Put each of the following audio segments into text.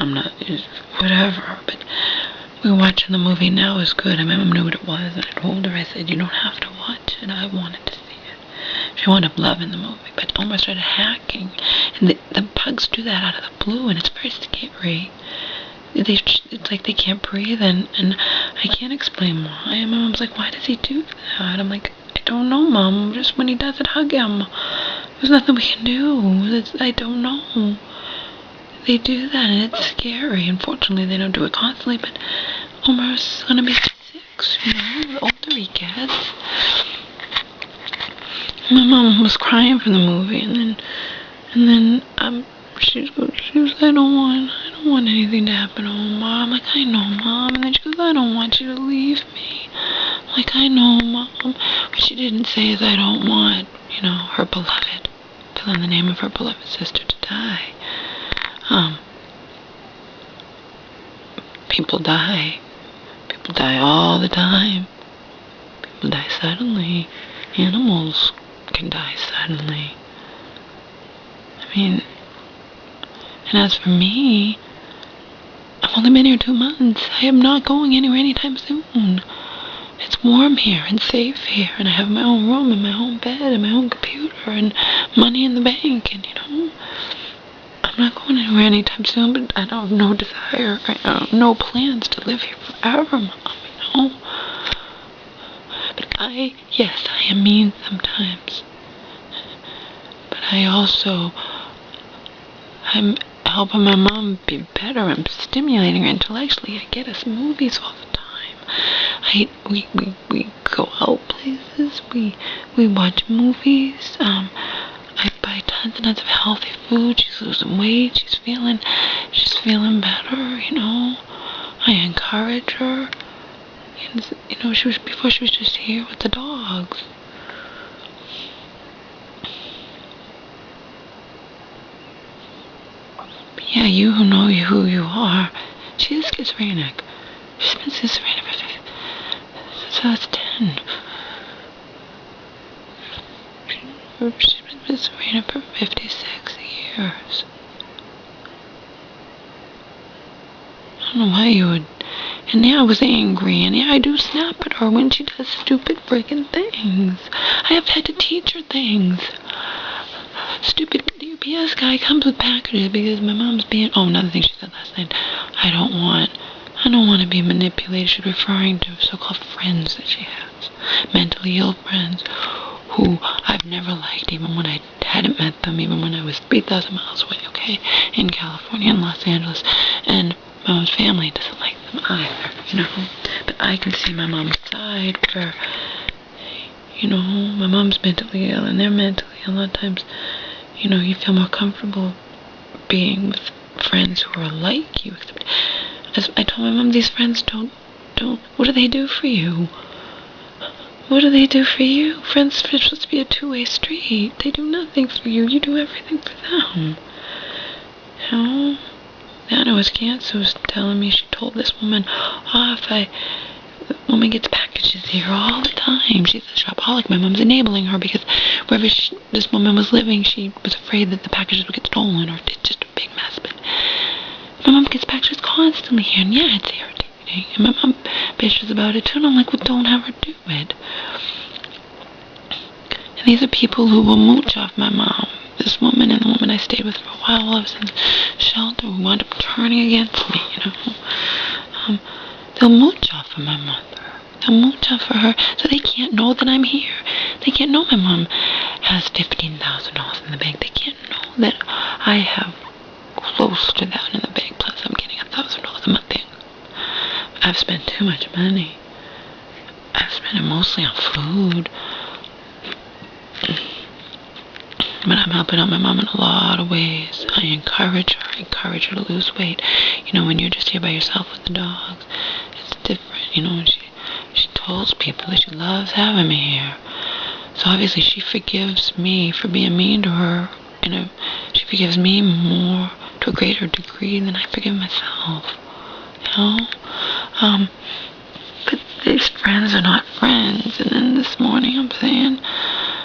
I'm not, whatever, but we were watching the movie Now Is Good, and my mom knew what it was, and I told her, I said, you don't have to watch it, I wanted to see it. She wound up loving the movie, but Omar started hacking, and the bugs do that out of the blue, and it's very scary. It's like they can't breathe, and I can't explain why. And my mom's like, why does he do that? I'm like, I don't know, Mom. Just when he does it, hug him. There's nothing we can do. I don't know. They do that, and it's scary. Unfortunately, they don't do it constantly, but Omar's gonna be 6, the older he gets. My mom was crying for the movie, and then she goes, I don't want anything to happen to Omar. I'm like, I know, Mom. And then she goes, I don't want you to leave me. I'm like, I know, Mom. What she didn't say is I don't want, her beloved, fill in the name of her beloved sister, to die. People die. People die all the time. People die suddenly. Animals can die suddenly. And as for me, I've only been here 2 months. I am not going anywhere anytime soon. It's warm here and safe here, and I have my own room and my own bed and my own computer and money in the bank, and I'm not going anywhere anytime soon, but I don't have no desire, no plans to live here forever, Mom, But yes, I am mean sometimes. But I'm helping my mom be better. I'm stimulating her intellectually. I get us movies all the time. We go out places. We watch movies. I buy tons and tons of healthy food. She's losing weight. She's feeling better. I encourage her. And before she was just here with the dogs. Yeah, you who know who you are. She is schizophrenic. She's been schizophrenic since I was 10. She's been schizophrenic for 56 years. I don't know why you would. And yeah, I was angry, and yeah, I do snap at her when she does stupid freaking things. I have had to teach her things. Stupid UPS guy comes with packages because my mom's being... Oh, another thing she said last night. I don't want to be manipulated. She's referring to so-called friends that she has. Mentally ill friends who I've never liked, even when I hadn't met them, even when I was 3,000 miles away, okay? In California, in Los Angeles. And my mom's family doesn't like them either, But I can see my mom's side where, my mom's mentally ill and they're mentally ill. A lot of times, you feel more comfortable being with friends who are like you. Except, as I told my mom, these friends don't, what do they do for you? What do they do for you? Friends are supposed to be a two-way street. They do nothing for you. You do everything for them. Nana was cancer was telling me, she told this woman, the woman gets packages here all the time. She's a shopaholic. My mom's enabling her because wherever this woman was living, she was afraid that the packages would get stolen, or it's just a big mess. But my mom gets packages constantly here, and yeah, it's irritating. And my mom bitches about it too, and I'm like, well, don't have her do it. And these are people who will mooch off my mom. This woman and the woman I stayed with for a while while I was in shelter who wound up turning against me, They'll mooch off of my mother. They'll mooch off of her so they can't know that I'm here. They can't know my mom has $15,000 in the bank. They can't know that I have close to that in the bank. Plus I'm getting $1,000 a month in. I've spent too much money. I've spent it mostly on food. But I'm helping out my mom in a lot of ways. I encourage her to lose weight. When you're just here by yourself with the dogs, it's different. And she tells people that she loves having me here. So obviously she forgives me for being mean to her. She forgives me more, to a greater degree, than I forgive myself. But these friends are not friends. And then this morning I'm saying,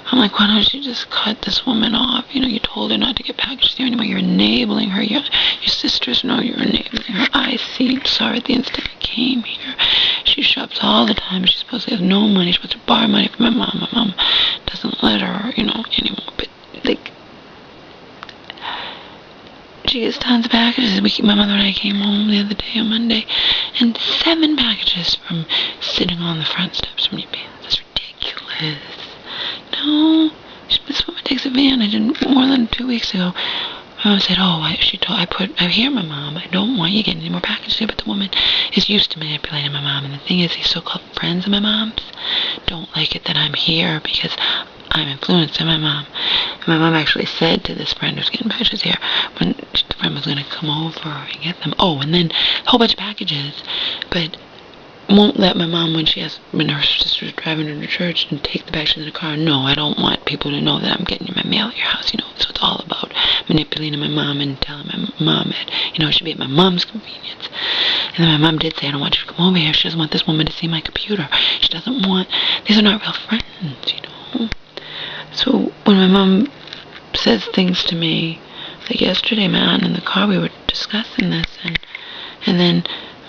I'm like, why don't you just cut this woman off? You know, you told her not to get packages here anymore. You're enabling her. Your sisters know you're enabling her. I see. Sorry, at the instant I came here. She shops all the time. She's supposed to have no money. She's supposed to borrow money from my mom. My mom doesn't let her, you know, anymore. But, like, she gets tons of packages. My mother and I came home the other day on Monday, and 7 packages from sitting on the front steps from your band. That's ridiculous. No, this woman takes advantage. And more than 2 weeks ago, my mom said, "Oh, I hear my mom. I don't want you getting any more packages here." But the woman is used to manipulating my mom. And the thing is, these so-called friends of my mom's don't like it that I'm here because I'm influenced by my mom. And my mom actually said to this friend who's getting packages here, when the friend was going to come over and get them. Oh, and then a whole bunch of packages, but won't let my mom, when her sister's driving her to church, and take the packages in the car. No, I don't want people to know that I'm getting my mail at your house, you know. So it's all about manipulating my mom and telling my mom that, you know, it should be at my mom's convenience. And then my mom did say, "I don't want you to come over here." She doesn't want this woman to see my computer. She doesn't want, these are not real friends, you know. So when my mom says things to me, like yesterday, my aunt in the car, we were discussing this, and then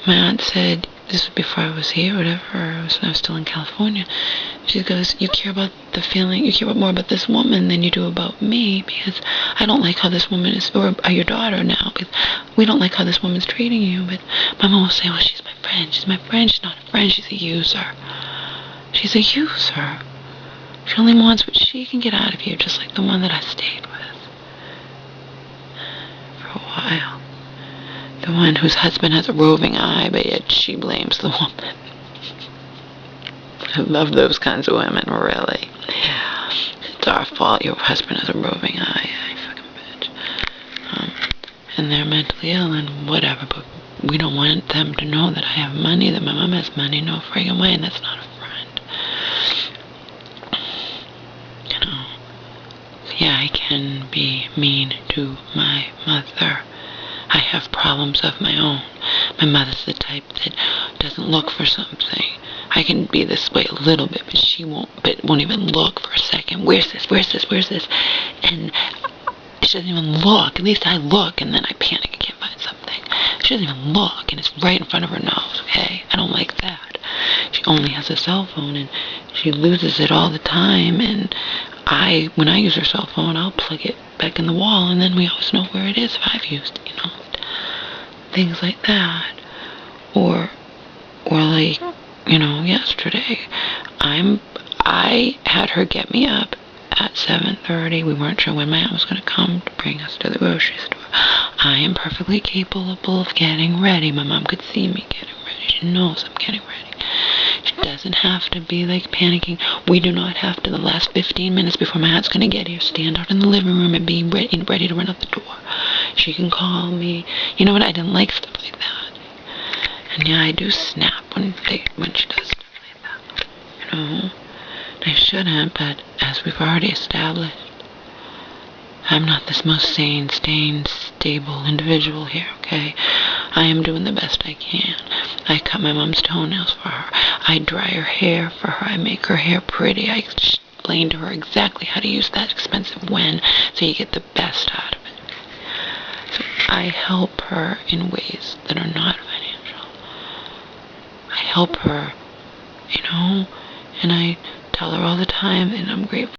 my aunt said, this was before I was here, whatever, I was still in California. She goes, you care about more about this woman than you do about me, because I don't like how this woman is, or your daughter now, because we don't like how this woman's treating you. But my mom will say, well, she's my friend, she's not a friend, she's a user. She's a user. She only wants what she can get out of you, just like the one that I stayed with for a while. The one whose husband has a roving eye, but yet she blames the woman. I love those kinds of women, really. It's our fault your husband has a roving eye, you fucking bitch. And they're mentally ill and whatever, but we don't want them to know that I have money, that my mom has money, no friggin' way, and that's not a friend. You know, yeah, I can be mean to my mother. I have problems of my own. My mother's the type that doesn't look for something. I can be this way a little bit, but she won't even look for a second. Where's this? And she doesn't even look. At least I look, and then I panic and can't find something. She doesn't even look, and it's right in front of her nose, okay? I don't like that. She only has a cell phone, and she loses it all the time, and when I use her cell phone, I'll plug it back in the wall, and then we always know where it is if I've used it, you know. Things like that. Or like, you know, yesterday, I had her get me up at 7:30. We weren't sure when my aunt was going to come to bring us to the grocery store. I am perfectly capable of getting ready. My mom could see me getting ready. She knows I'm getting ready. She doesn't have to be, like, panicking. We do not have to, the last 15 minutes before my aunt's going to get here, stand out in the living room and be ready to run out the door. She can call me. You know what? I didn't like stuff like that. And yeah, I do snap when she does stuff like that. You know? I shouldn't, but as we've already established, I'm not this most sane, stable individual here, okay? I am doing the best I can. I cut my mom's toenails for her. I dry her hair for her. I make her hair pretty. I explain to her exactly how to use that expensive wen so you get the best out of it. So I help her in ways that are not financial. I help her, you know, and I tell her all the time that I'm grateful